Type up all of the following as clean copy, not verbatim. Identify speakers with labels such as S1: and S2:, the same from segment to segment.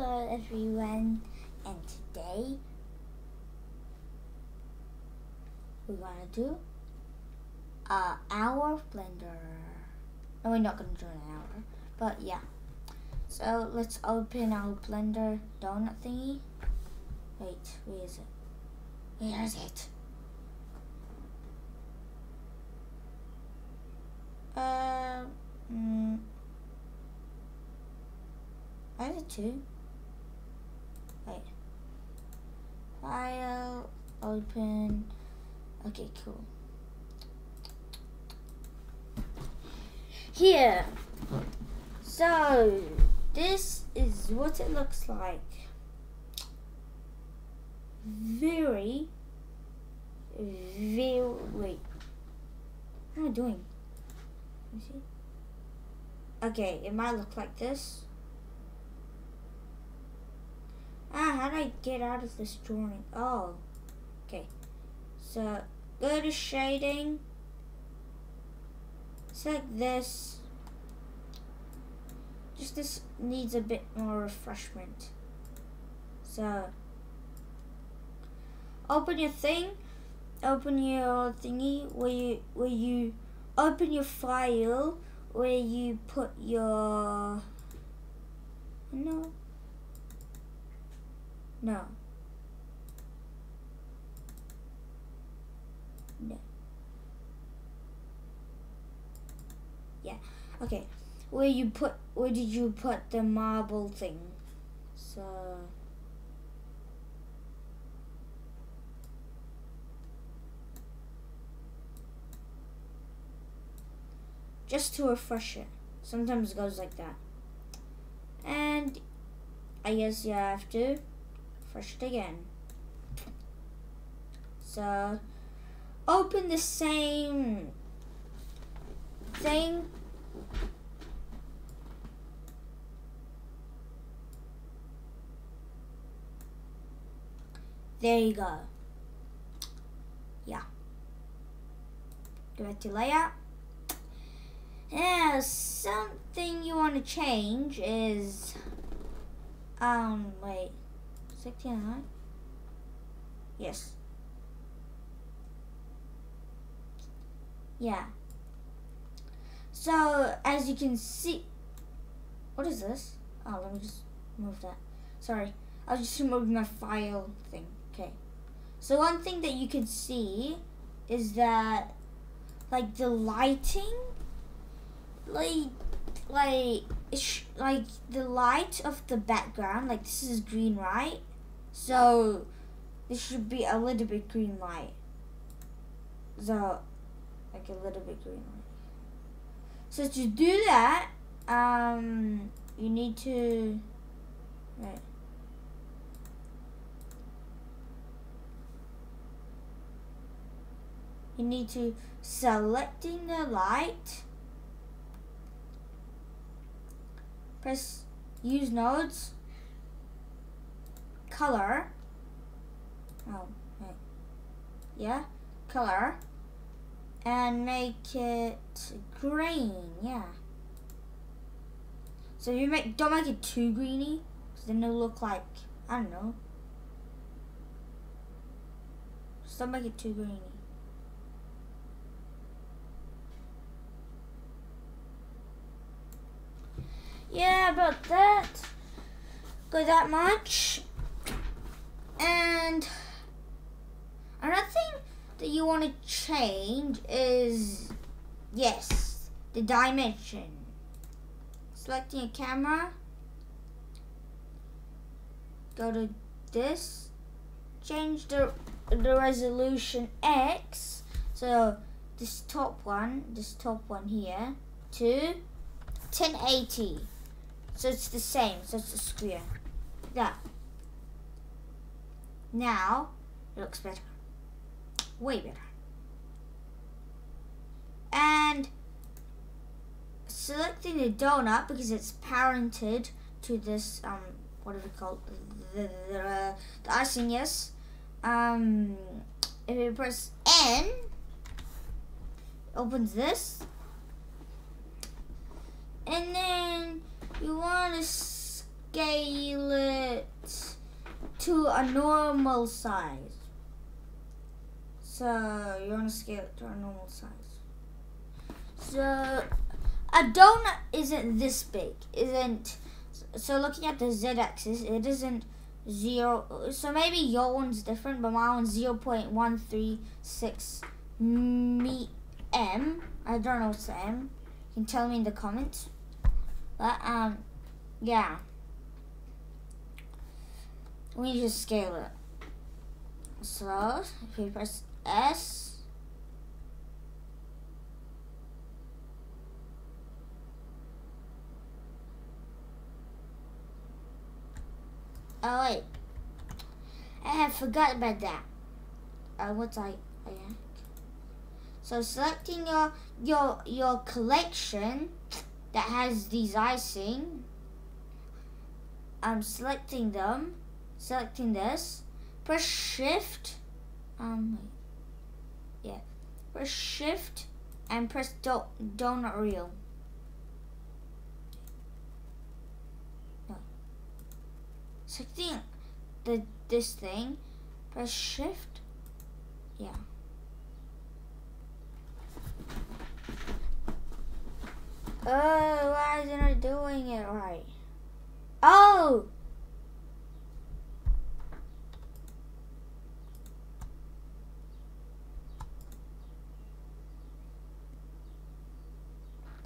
S1: Hello everyone, and today we're gonna do an hour of Blender. No, we're not gonna do an hour, but yeah. So let's open our Blender donut thingy. Wait, where is it? Where is it? I did too. Wait. File, open. Okay, cool. Here. So, this is what it looks like. Very, wait. What am I doing? Let me see. Okay, it might look like this. How do I get out of this drawing? Oh, okay. So, go to shading. Select this. Just this needs a bit more refreshment. So, open your thing. Open your thingy where you open your file where you put your No. Yeah. Okay. Where did you put the marble thing? So just to refresh it. Sometimes it goes like that. And I guess you have to refresh it again. So open the same thing. There you go. Yeah. Go back to layout. Now, something you want to change is, wait, 69? Yes. Yeah. So, as you can see, what is this? Oh, let me just move that. Sorry, I was just removing my file thing. Okay. So, one thing that you can see is that, like, the lighting, like the light of the background, like this is green, right? So this should be a little bit green light. So like a little bit green light. So to do that, you need to selecting the light. Press use nodes, color, color, and make it green, yeah. So you don't make it too greeny, because then it'll look like, I don't know. Just don't make it too greeny. Yeah, about that. Go that much. And another thing that you want to change is, yes, the dimension. Selecting a camera. Go to this. Change the resolution X. So this top one here to 1080. So it's the same, so it's a square. That. Now, it looks better. Way better. And selecting the donut because it's parented to this, what is it called? The icing, yes. If you press N, it opens this. And then you want to scale it to a normal size. So you want to scale it to a normal size. So a donut isn't this big, isn't. So looking at the z-axis, it isn't 0. So maybe your one's different, but my one's 0.136 m. I don't know what's the m. You can tell me in the comments. But yeah. We just scale it. So if we press S. Oh wait, I have forgot about that. So selecting your collection that has these icing. I'm selecting them. Selecting this. Press Shift. Press Shift and press donut reel. Selecting this thing, press Shift. Yeah. Oh, why isn't it doing it right? Oh!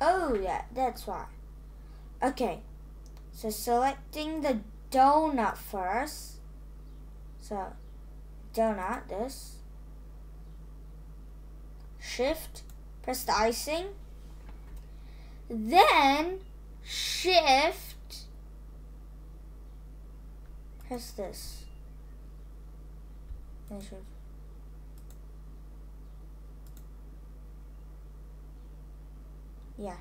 S1: Oh, yeah, that's why. Okay, so selecting the donut first. So, donut, this. Shift, press the icing. Then, Shift, press this. Then Shift. Yeah.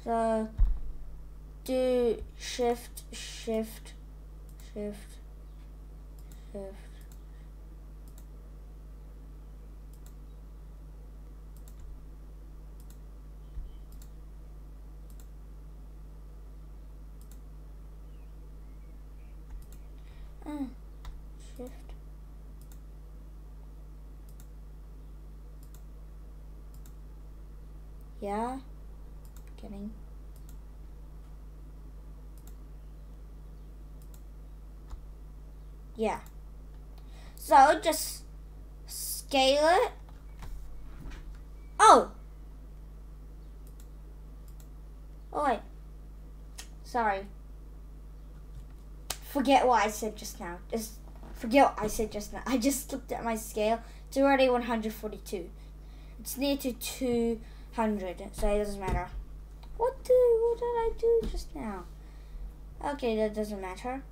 S1: So, do Shift, Shift, Shift, Shift. Shift. Yeah. Getting. Yeah. So just scale it. Oh. Oh wait. Sorry. Forget what I said just now. Just forget what I said just now. I just looked at my scale. It's already 142. It's near to 200, so it doesn't matter. What did I do just now? Okay, that doesn't matter.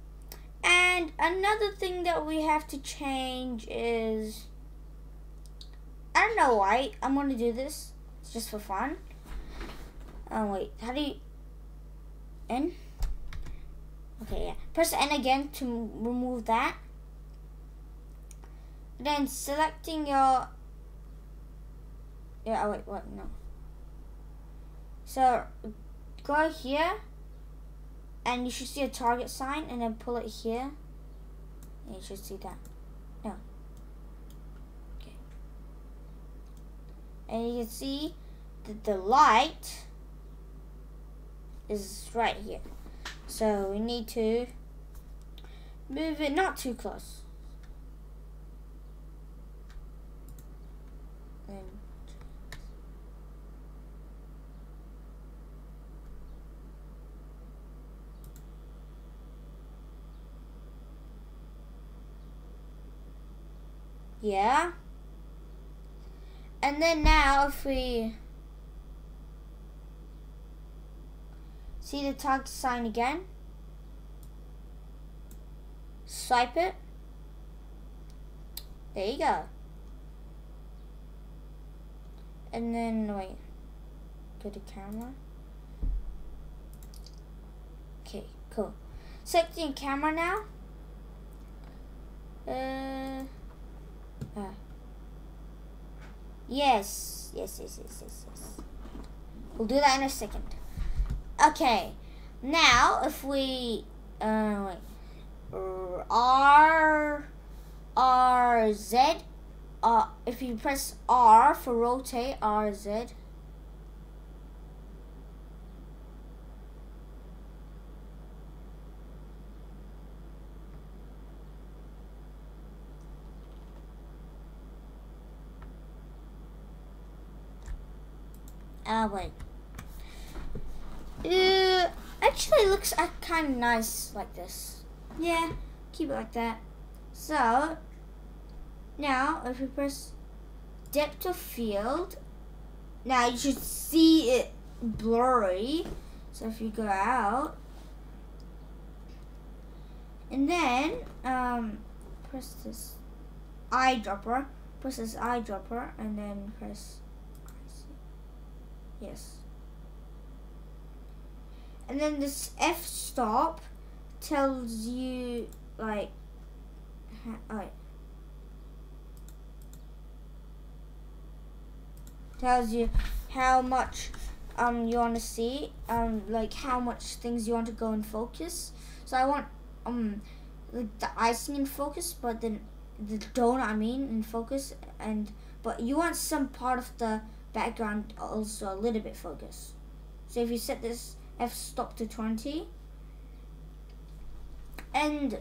S1: And another thing that we have to change is, I don't know why I'm gonna do this. It's just for fun. Oh wait, how do you N? Okay, yeah. Press N again to remove that. Then selecting your oh wait, what? No. So go here, and you should see a target sign, and then pull it here. And you should see that. No. Okay. And you can see that the light is right here. So we need to move it not too close. And yeah. And then now if we see the target sign again, swipe it. There you go. And then wait, go to camera. Okay, cool. Selecting camera now. Yes. We'll do that in a second. Okay, now if we wait. R Z. If you press R for rotate, R Z. Wait. Actually, it looks kind of nice like this. Yeah, keep it like that. So, now if we press depth of field, now you should see it blurry. So if you go out, and then press this eyedropper, and then press yes. And then this f-stop tells you like, tells you how much you want to see, like how much things you want to go in focus. So I want like the icing in focus, but then the donut in focus, but you want some part of the background also a little bit focused. So if you set this f-stop to 20, and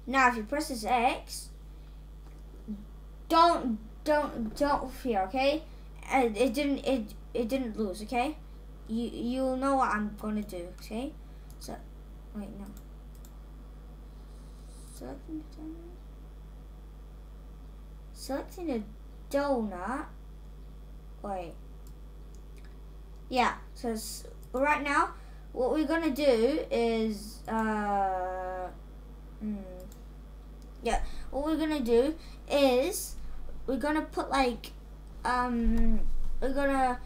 S1: now if you press this X, don't fear, okay? It didn't lose, okay? You'll know what I'm gonna do, okay? So wait, no. Selecting the donut. Wait. Yeah. So right now, what we're gonna do is yeah. What we're gonna do is we're gonna put like we're gonna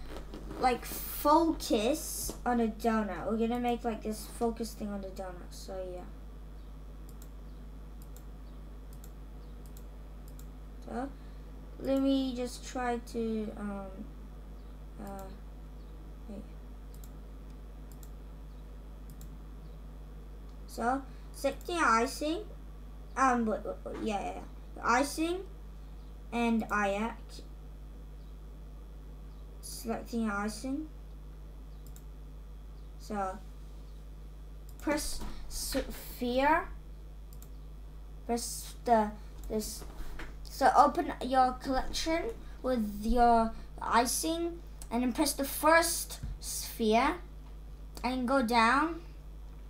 S1: like focus on a donut. We're gonna make like this focus thing on the donut. So yeah. So let me just try to wait. So selecting icing, yeah, icing and IAC. Selecting icing. So press sphere. Press this. So open your collection with your icing, and then press the first sphere, and go down,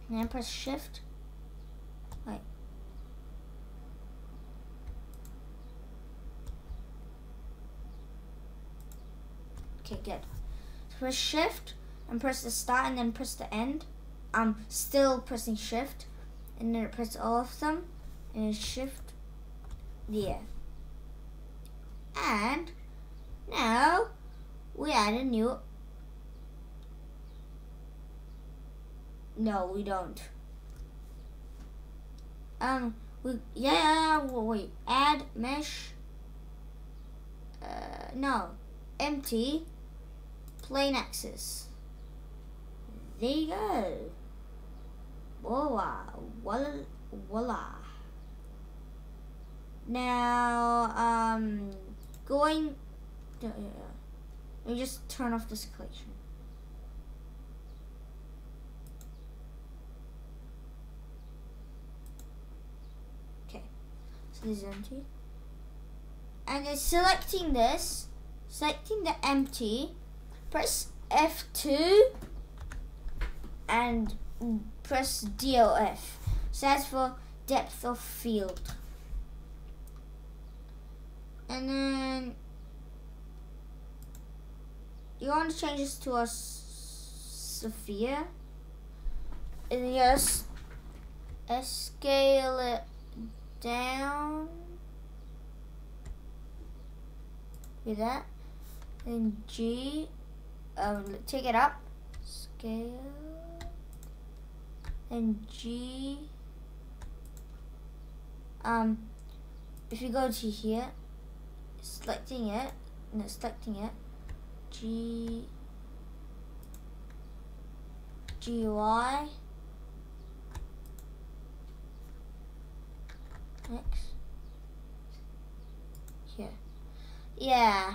S1: and then press shift. Wait. Okay, good. So press shift and press the start, and then press the end. I'm still pressing shift, and then press all of them, and then shift. Yeah. And now we add a new. No, we don't. Wait. Add mesh. No, empty. Plain axis. There you go. Voila. Now, going. Let me just turn off this collection. Okay, so this is empty. And then selecting this, selecting the empty, press F2 and press DOF. So that's for depth of field. And then you want to change this to a sphere, and just scale it down with that. And G, take it up, scale, and G. If you go to here, selecting it, G, GUI. Next. Here. Yeah.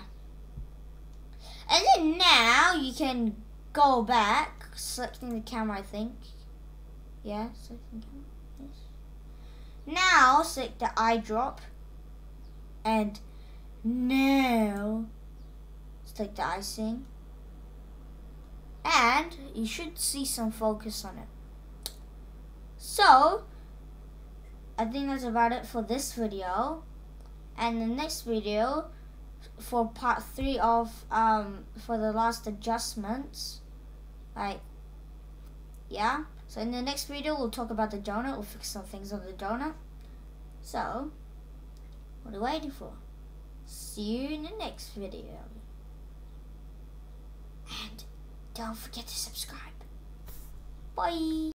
S1: And then now you can go back, selecting the camera, I think. Yeah, selecting the camera. Yes. Now select the eye drop. And now select the icing. And you should see some focus on it. So, I think that's about it for this video. And the next video, for part 3 of for the last adjustments, like, yeah. So in the next video we'll talk about the donut. We'll fix some things on the donut. So what are you waiting for? See you in the next video. And don't forget to subscribe. Bye.